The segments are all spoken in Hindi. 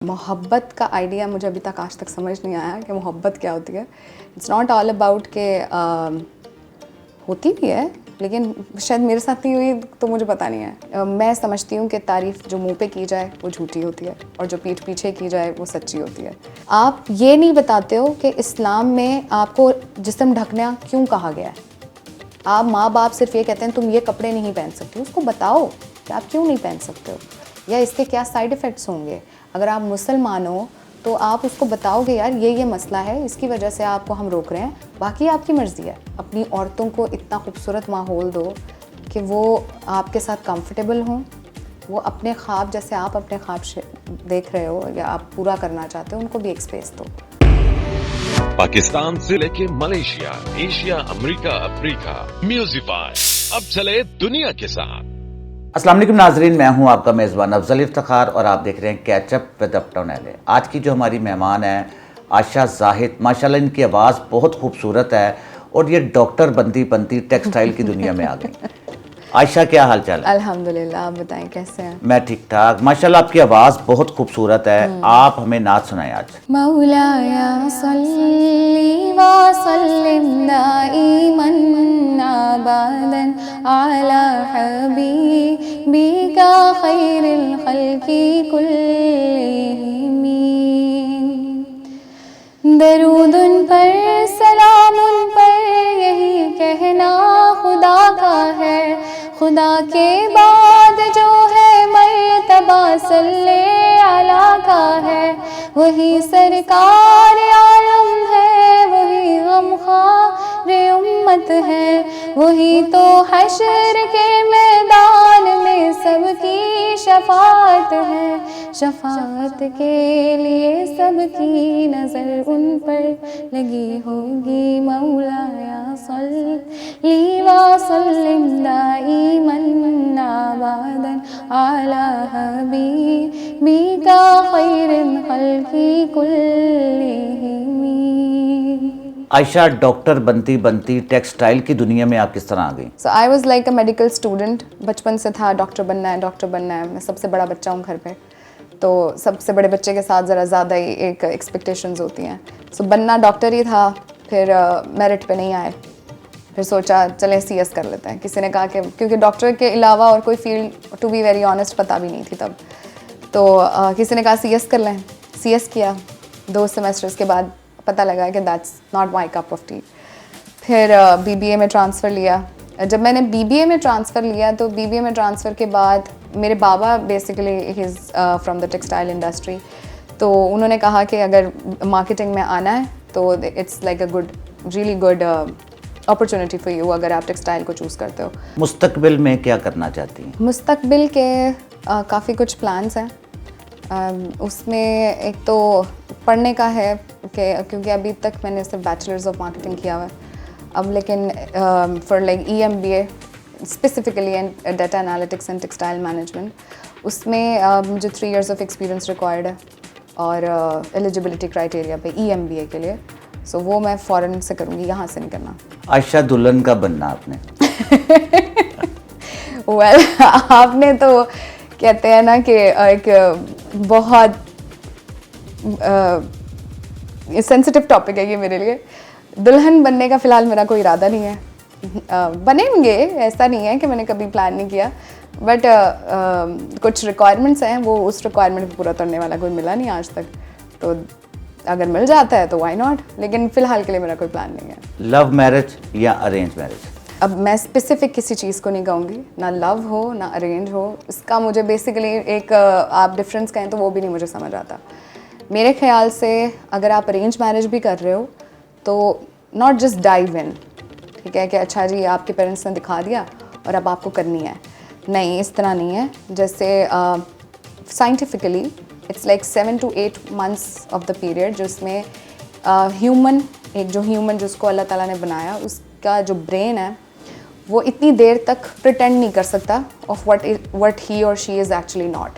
मोहब्बत का आइडिया मुझे अभी तक आज तक समझ नहीं आया कि मोहब्बत क्या होती है। इट्स नॉट ऑल अबाउट के होती भी है, लेकिन शायद मेरे साथ नहीं हुई तो मुझे पता नहीं है। मैं समझती हूँ कि तारीफ़ जो मुंह पे की जाए वो झूठी होती है और जो पीठ पीछे की जाए वो सच्ची होती है। आप ये नहीं बताते हो कि इस्लाम में आपको जिस्म ढकना क्यों कहा गया है। आप माँ बाप सिर्फ ये कहते हैं तुम ये कपड़े नहीं पहन सकती, उसको बताओ कि आप क्यों नहीं पहन सकते हो या इसके क्या साइड इफ़ेक्ट्स होंगे। अगर आप मुसलमान हो तो आप उसको बताओगे यार ये मसला है, इसकी वजह से आपको हम रोक रहे हैं, बाकी आपकी मर्ज़ी है। अपनी औरतों को इतना खूबसूरत माहौल दो कि वो आपके साथ कंफर्टेबल हों, वो अपने ख्वाब जैसे आप अपने ख्वाब देख रहे हो या आप पूरा करना चाहते हो उनको भी एक स्पेस दो। पाकिस्तान से लेके मलेशिया, एशिया, अमेरिका, अफ्रीका, म्यूजिफाई अब चले दुनिया के साथ। अस्सलाम वालेकुम नाजरीन, मैं हूं आपका मेज़बान अफजल इफ्तिखार और आप देख रहे हैं कैचअप विद अपटॉन एले। आज की जो हमारी मेहमान है आयशा जाहिद, माशाल्लाह इनकी आवाज़ बहुत खूबसूरत है और ये डॉक्टर बनती बनती टेक्सटाइल की दुनिया में आ गई। आयशा क्या हाल चाल है? अल्हम्दुलिल्लाह, आप बताएं कैसे हैं? मैं ठीक ठाक, माशाल्लाह आपकी आवाज़ बहुत खूबसूरत है। आप हमें नात सुनाएं आज। मौलाया सल्ली व सल्लिम दाइमन अबदन अला हबीबिका खैरिल खल्की कुल्लिहिम। दरूद उन पर, सलाम उन पर, यही कहना खुदा का है। खुदा के बाद जो है मर्तबा सल्ले अला का है। वही सरकार आलम है, वही गमखार उम्मत है, वही तो हश्र के मैदान में सबकी शफाअत है। शफाअत के लिए सबकी नज़र उन पर लगी होगी। मौलाया सल्ली व सल्लिम दाइमन अबदन अला हबीबिका खैरिल खल्की कुल्लिहिम। आयशा, डॉक्टर बनती बनती टेक्सटाइल की दुनिया में आप किस तरह आ गई? So I was like a medical student. बचपन से था डॉक्टर बनना है, डॉक्टर बनना है। मैं सबसे बड़ा बच्चा हूँ घर पे, तो सबसे बड़े बच्चे के साथ ज़रा ज़्यादा ही एक एक्सपेक्टेशंस होती हैं। सो बनना डॉक्टर ही था। फिर मेरिट पे नहीं आए, फिर सोचा चले CS कर लेते हैं। किसी ने कहा कि क्योंकि डॉक्टर के अलावा और कोई field to be very honest पता भी नहीं थी तब, तो किसी ने कहा CS कर लें। CS किया, 2 सेमेस्टर्स के बाद पता लगा कि that's not my cup of T. फिर BBA में ट्रांसफ़र लिया। जब मैंने BBA में ट्रांसफ़र लिया तो BBA में ट्रांसफ़र के बाद मेरे बाबा बेसिकली ही is from the textile industry, तो उन्होंने कहा कि अगर मार्केटिंग में आना है तो it's like a good, really good opportunity for you अगर आप टेक्सटाइल को चूज़ करते हो। मुस्तकबिल में क्या करना चाहती हैं? मुस्तकबिल के काफ़ी कुछ प्लान्स हैं। उसमें एक तो पढ़ने का है कि क्योंकि अभी तक मैंने सिर्फ बैचलर्स ऑफ मार्केटिंग किया हुआ है अब, लेकिन for like EMBA specifically and data analytics and textile management, उसमें मुझे 3 years ऑफ एक्सपीरियंस रिक्वायर्ड है और एलिजिबिलिटी क्राइटेरिया पे EMBA के लिए। सो वो मैं फ़ॉरेन से करूँगी, यहाँ से नहीं करना। आयशा, दुल्हन का बनना आपने? वेल आपने तो कहते हैं ना कि एक बहुत सेंसिटिव टॉपिक है ये मेरे लिए। दुल्हन बनने का फ़िलहाल मेरा कोई इरादा नहीं है। बनेंगे, ऐसा नहीं है कि मैंने कभी प्लान नहीं किया, बट कुछ रिक्वायरमेंट्स हैं, वो उस रिक्वायरमेंट को पूरा करने वाला कोई मिला नहीं आज तक, तो अगर मिल जाता है तो व्हाई नॉट, लेकिन फ़िलहाल के लिए मेरा कोई प्लान नहीं है। लव मैरिज या अरेंज मैरिज? अब मैं स्पेसिफिक किसी चीज़ को नहीं कहूँगी, ना लव हो ना अरेंज हो। इसका मुझे बेसिकली एक आप डिफरेंस कहें तो वो भी नहीं मुझे समझ आता। मेरे ख्याल से अगर आप अरेंज मैरिज भी कर रहे हो तो नॉट जस्ट डाइव इन, ठीक है, कि अच्छा जी आपके पेरेंट्स ने दिखा दिया और अब आपको करनी है। नहीं, इस तरह नहीं है। जैसे scientifically it's like 7 to 8 months of the period जिसमें ह्यूमन, एक जो ह्यूमन जिसको अल्लाह ताला ने बनाया, उसका जो ब्रेन है वो इतनी देर तक प्रिटेंड नहीं कर सकता ऑफ व्हाट ही और शी इज़ एक्चुअली नॉट।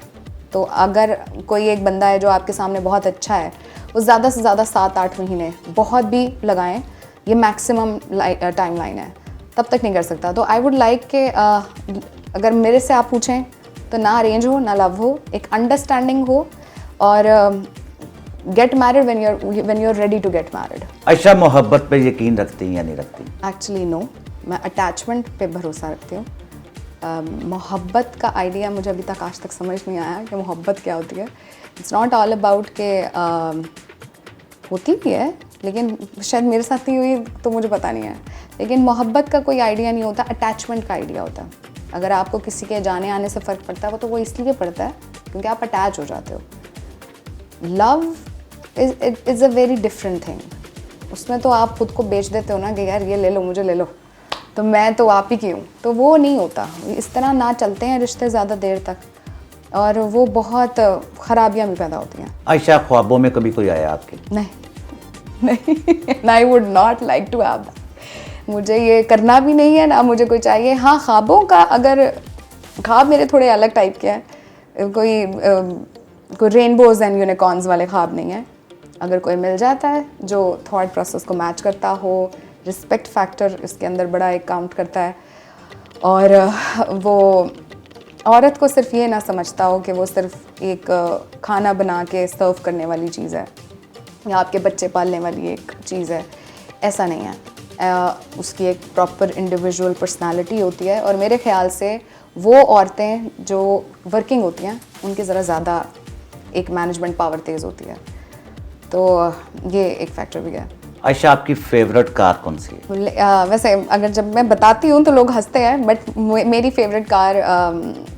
तो अगर कोई एक बंदा है जो आपके सामने बहुत अच्छा है, वो ज़्यादा से ज़्यादा 7-8 महीने बहुत भी लगाएं, ये मैक्सिमम टाइम लाइन है, तब तक नहीं कर सकता। तो आई वुड लाइक के अगर मेरे से आप पूछें तो ना अरेंज हो ना लव हो, एक अंडरस्टैंडिंग हो और get married when you are ready to get married. Ayesha मोहब्बत पे यकीन रखती हैं या नहीं रखती? एक्चुअली नो, मैं अटैचमेंट पे भरोसा रखती हूँ। मोहब्बत का आइडिया मुझे अभी तक आज तक समझ नहीं आया कि मोहब्बत क्या होती है। इट्स नॉट ऑल अबाउट के होती भी है, लेकिन शायद मेरे साथ नहीं हुई तो मुझे पता नहीं है। लेकिन मोहब्बत का कोई आइडिया नहीं होता, अटैचमेंट का आइडिया होता है। अगर आपको किसी के जाने आने से फ़र्क पड़ता है, वो तो वो इसलिए पड़ता है क्योंकि आप अटैच हो जाते हो। Love is a very different thing. उसमें तो आप खुद को बेच देते हो ना कि यार ये ले लो, मुझे ले लो, तो मैं तो आप ही की हूँ, तो वो नहीं होता। इस तरह ना चलते हैं रिश्ते ज़्यादा देर तक, और वो बहुत ख़राबियाँ भी पैदा होती हैं। आयशा, ख्वाबों में कभी कोई आया आपके? नहीं I would not like to have that. मुझे ये करना भी नहीं है, ना मुझे कोई चाहिए। हाँ, ख्वाबों का, अगर ख्वाब मेरे थोड़े अलग टाइप के हैं, कोई रेनबोज एंड यूनिकॉर्न्स वाले ख्वाब नहीं है। अगर कोई मिल जाता है जो थॉट प्रोसेस को मैच करता हो, रिस्पेक्ट फैक्टर इसके अंदर बड़ा एक काउंट करता है, और वो औरत को सिर्फ ये ना समझता हो कि वो सिर्फ एक खाना बना के सर्व करने वाली चीज़ है या आपके बच्चे पालने वाली एक चीज़ है, ऐसा नहीं है। उसकी एक प्रॉपर इंडिविजुअल पर्सनालिटी होती है, और मेरे ख्याल से वो औरतें जो वर्किंग होती हैं उनकी ज़रा ज़्यादा एक मैनेजमेंट पावर तेज़ होती है, तो ये एक फैक्टर भी है। आयशा, आपकी फेवरेट कार कौन सी है? वैसे अगर जब मैं बताती हूँ तो लोग हंसते हैं, बट मेरी favourite car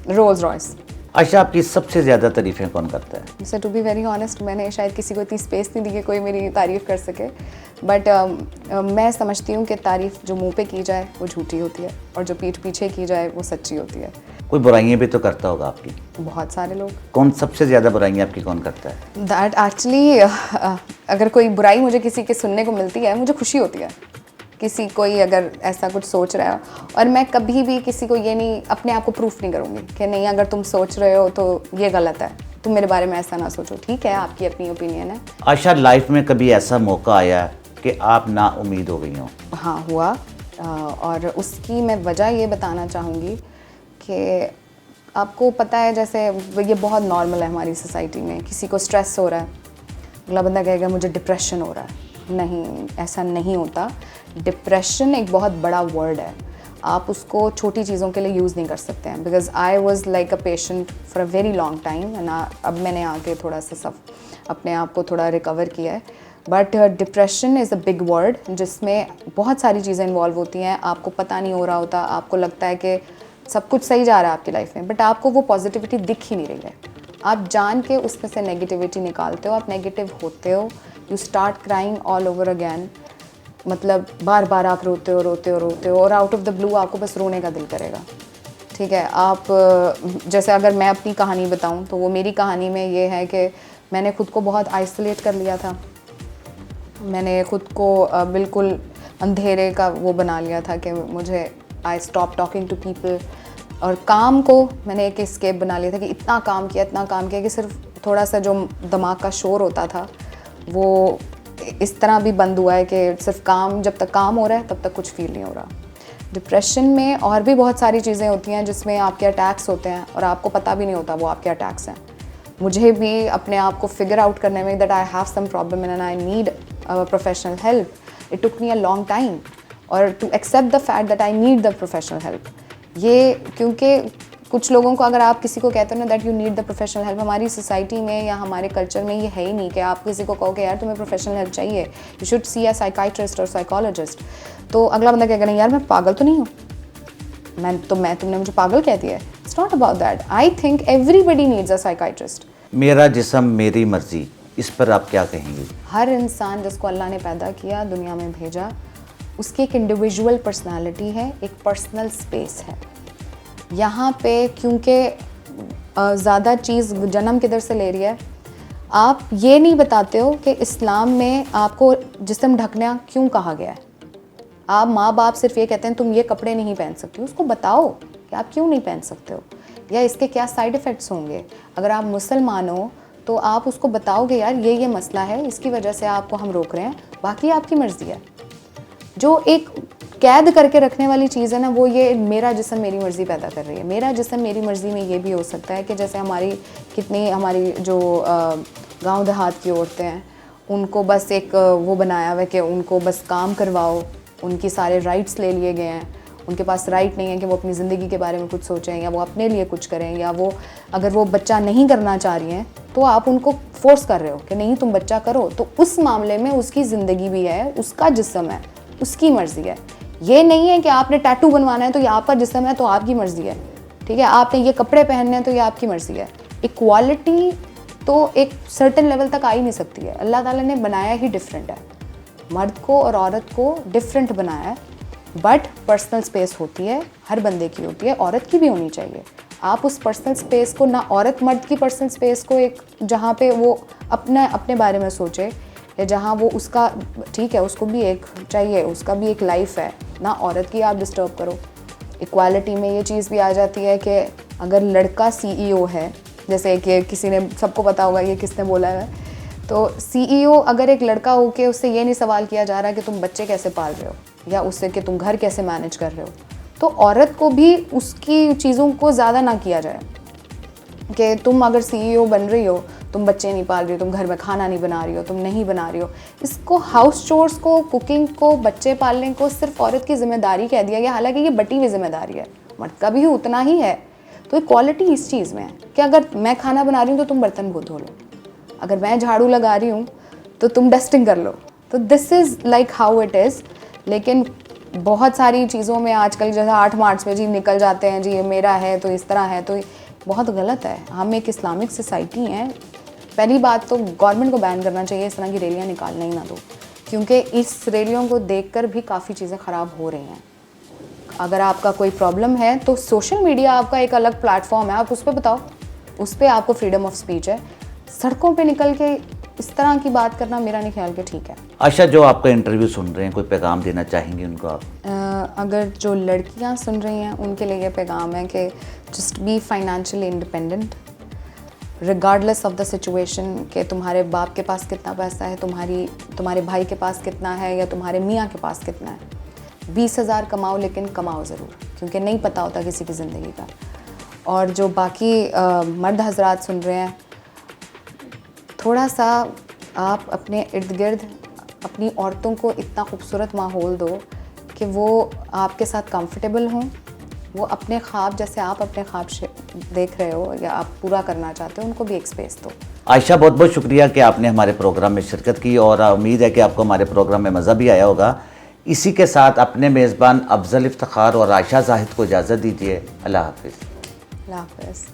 Rolls Royce. Ayesha, आपकी सबसे ज़्यादा तारीफ़ें कौन करता है? वैसे टू बी वेरी ऑनेस्ट, मैंने शायद किसी को इतनी स्पेस नहीं दी कि कोई मेरी तारीफ़ कर सके, बट मैं समझती हूँ कि तारीफ़ जो मुंह पे की जाए वो झूठी होती है, और जो पीठ पीछे की जाए वो सच्ची होती है। कोई बुराइयां भी तो करता होगा आपकी? बहुत सारे लोग। कौन सबसे ज़्यादा बुराइयां आपकी कौन करता है? दैट एक्चुअली अगर कोई बुराई मुझे किसी के सुनने को मिलती है, मुझे खुशी होती है। किसी कोई अगर ऐसा कुछ सोच रहा है, और मैं कभी भी किसी को ये नहीं, अपने आप को प्रूफ नहीं करूँगी कि नहीं अगर तुम सोच रहे हो तो ये गलत है, तुम मेरे बारे में ऐसा ना सोचो। ठीक है, आपकी अपनी ओपिनियन है। आयशा, लाइफ में कभी ऐसा मौका आया कि आप ना उम्मीद हो गई हो? हाँ, हुआ, और उसकी मैं वजह ये बताना चाहूँगी कि आपको पता है, जैसे ये बहुत नॉर्मल है हमारी सोसाइटी में, किसी को स्ट्रेस हो रहा है, अगला बंदा कहेगा मुझे डिप्रेशन हो रहा है। नहीं, ऐसा नहीं होता। डिप्रेशन एक बहुत बड़ा वर्ड है, आप उसको छोटी चीज़ों के लिए यूज़ नहीं कर सकते हैं। Because I was like a patient for a very long time, and अब मैंने आके थोड़ा सा सब अपने आप को थोड़ा रिकवर किया है। But depression is a big word, जिसमें बहुत सारी चीज़ें इन्वॉल्व होती हैं। आपको पता नहीं हो रहा होता, आपको लगता है कि सब कुछ सही जा रहा है आपकी लाइफ में, बट आपको वो पॉजिटिविटी दिख ही नहीं रही है। आप जान के उसमें से नेगेटिविटी निकालते हो, आप नेगेटिव होते हो, you start crying all over again. मतलब बार बार आप रोते हो, और आउट ऑफ द ब्लू आपको बस रोने का दिल करेगा। ठीक है, आप जैसे अगर मैं अपनी कहानी बताऊं, तो वो मेरी कहानी में ये है कि मैंने खुद को बहुत आइसोलेट कर लिया था। मैंने खुद को बिल्कुल अंधेरे का वो बना लिया था कि मुझे I stop talking to people, और काम को मैंने एक एस्केप बना लिया था कि इतना काम किया कि सिर्फ थोड़ा सा जो दिमाग का शोर होता था वो इस तरह भी बंद हुआ है कि सिर्फ काम, जब तक काम हो रहा है तब तक कुछ फील नहीं हो रहा। डिप्रेशन में और भी बहुत सारी चीज़ें होती हैं जिसमें आपके अटैक्स होते हैं और आपको पता भी नहीं होता वो आपके अटैक्स हैं। मुझे भी अपने आप को फिगर आउट करने में that I have some problem and I need professional help, it took me a long time, और to accept the fact that I need the professional help. ये क्योंकि कुछ लोगों को, अगर आप किसी को कहते हो ना that you need the professional help, हमारी सोसाइटी में या हमारे कल्चर में ये है ही नहीं कि आप किसी को कहो कि यार तुम्हें प्रोफेशनल हेल्प चाहिए, you should see a psychiatrist और साइकोलॉजिस्ट। तो अगला बंदा कहेगा नहीं यार मैं पागल तो नहीं हूँ, तुमने मुझे पागल कह दिया है। It's not about that. I think everybody needs a psychiatrist. मेरा जिस्म मेरी मर्जी, इस पर आप क्या कहेंगे? हर इंसान जिसको अल्लाह ने पैदा किया, दुनिया में भेजा, उसकी एक इंडिविजुअल पर्सनालिटी है, एक पर्सनल स्पेस है। यहाँ पे क्योंकि ज़्यादा चीज़ जन्म किधर से ले रही है, आप ये नहीं बताते हो कि इस्लाम में आपको जिस्म ढकना क्यों कहा गया है। आप माँ बाप सिर्फ ये कहते हैं तुम ये कपड़े नहीं पहन सकते हो, उसको बताओ कि आप क्यों नहीं पहन सकते हो या इसके क्या साइड इफ़ेक्ट्स होंगे। अगर आप मुसलमान हो तो आप उसको बताओगे यार ये मसला है, इसकी वजह से आपको हम रोक रहे हैं, बाकी आपकी मर्ज़ी है। जो एक कैद करके रखने वाली चीज़ है ना, वो ये मेरा जिस्म मेरी मर्ज़ी पैदा कर रही है। मेरा जिस्म मेरी मर्ज़ी में ये भी हो सकता है कि जैसे हमारी जो गांव देहात की औरतें हैं, उनको बस एक वो बनाया हुआ है कि उनको बस काम करवाओ, उनकी सारे राइट्स ले लिए गए हैं, उनके पास राइट नहीं है कि वो अपनी ज़िंदगी के बारे में कुछ सोचें या वो अपने लिए कुछ करें, या वो अगर वो बच्चा नहीं करना चाह रही हैं तो आप उनको फोर्स कर रहे हो कि नहीं तुम बच्चा करो। तो उस मामले में उसकी ज़िंदगी भी है, उसका जिस्म है, उसकी मर्ज़ी है। ये नहीं है कि आपने टैटू बनवाना है तो ये आपका जिस्म है तो आपकी मर्ज़ी है, ठीक है, आपने ये कपड़े पहनने हैं तो ये आपकी मर्ज़ी है। इक्वालिटी तो एक सर्टेन लेवल तक आ ही नहीं सकती है। अल्लाह ताला ने बनाया ही डिफरेंट है, मर्द को और औरत को डिफरेंट बनाया है, बट पर्सनल स्पेस होती है, हर बंदे की होती है, औरत की भी होनी चाहिए। आप उस पर्सनल स्पेस को ना, औरत मर्द की पर्सनल स्पेस को एक जहाँ पे वो अपने बारे में सोचे, या जहाँ वो उसका ठीक है, उसको भी एक चाहिए, उसका भी एक लाइफ है ना, औरत की आप डिस्टर्ब करो। इक्वालिटी में ये चीज़ भी आ जाती है कि अगर लड़का CEO है, जैसे कि किसी ने, सबको पता होगा ये किसने बोला है, तो CEO अगर एक लड़का हो के उससे ये नहीं सवाल किया जा रहा कि तुम बच्चे कैसे पाल रहे हो या उससे कि तुम घर कैसे मैनेज कर रहे हो, तो औरत को भी उसकी चीज़ों को ज़्यादा ना किया जाए कि तुम अगर CEO बन रही हो, तुम बच्चे नहीं पाल रही हो, तुम घर में खाना नहीं बना रही हो, तुम नहीं बना रही हो। इसको हाउस चोर्स को, कुकिंग को, बच्चे पालने को सिर्फ औरत की जिम्मेदारी कह दिया गया, हालांकि ये बटी हुई जिम्मेदारी है, मर्द का भी उतना ही है। तो इक्वालिटी इस चीज़ में है कि अगर मैं खाना बना रही हूँ तो तुम बर्तन धो लो, अगर मैं झाड़ू लगा रही हूँ तो तुम डस्टिंग कर लो। तो this is like how it is. लेकिन बहुत सारी चीज़ों में आजकल जैसे 8 मार्च में जी निकल जाते हैं, जी ये मेरा है तो इस तरह है, तो बहुत गलत है। हम एक इस्लामिक सोसाइटी हैं। पहली बात तो गवर्नमेंट को बैन करना चाहिए, इस तरह की रैलियाँ निकालना ही ना दो, क्योंकि इस रैलियों को देखकर भी काफ़ी चीज़ें ख़राब हो रही हैं। अगर आपका कोई प्रॉब्लम है तो सोशल मीडिया आपका एक अलग प्लेटफॉर्म है, आप उस पर बताओ, उस पर आपको फ्रीडम ऑफ स्पीच है। सड़कों पे निकल के इस तरह की बात करना मेरा नहीं ख्याल कि ठीक है। आशा, जो आपका इंटरव्यू सुन रहे हैं, कोई पैगाम देना चाहेंगे उनको आप? अगर जो लड़कियां सुन रही हैं उनके लिए ये पैगाम है कि just be financially independent regardless of the situation, कि तुम्हारे बाप के पास कितना पैसा है, तुम्हारे भाई के पास कितना है, या तुम्हारे मियाँ के पास कितना है। 20,000 कमाओ, लेकिन कमाओ ज़रूर, क्योंकि नहीं पता होता किसी की ज़िंदगी का। और जो बाकी मर्द हजरात सुन रहे हैं, थोड़ा सा आप अपने इर्द गिर्द अपनी औरतों को इतना खूबसूरत माहौल दो कि वो आपके साथ कंफर्टेबल हों, वो अपने ख्वाब जैसे आप अपने ख्वाब देख रहे हो या आप पूरा करना चाहते हो, उनको भी एक स्पेस दो। आयशा, बहुत बहुत शुक्रिया कि आपने हमारे प्रोग्राम में शिरकत की, और उम्मीद है कि आपको हमारे प्रोग्राम में मज़ा भी आया होगा। इसी के साथ अपने मेज़बान अफजल इफ्तिखार और आयशा जाहिद को इजाज़त दीजिए। अल्लाह हाफिज़। अल्लाह हाफिज़।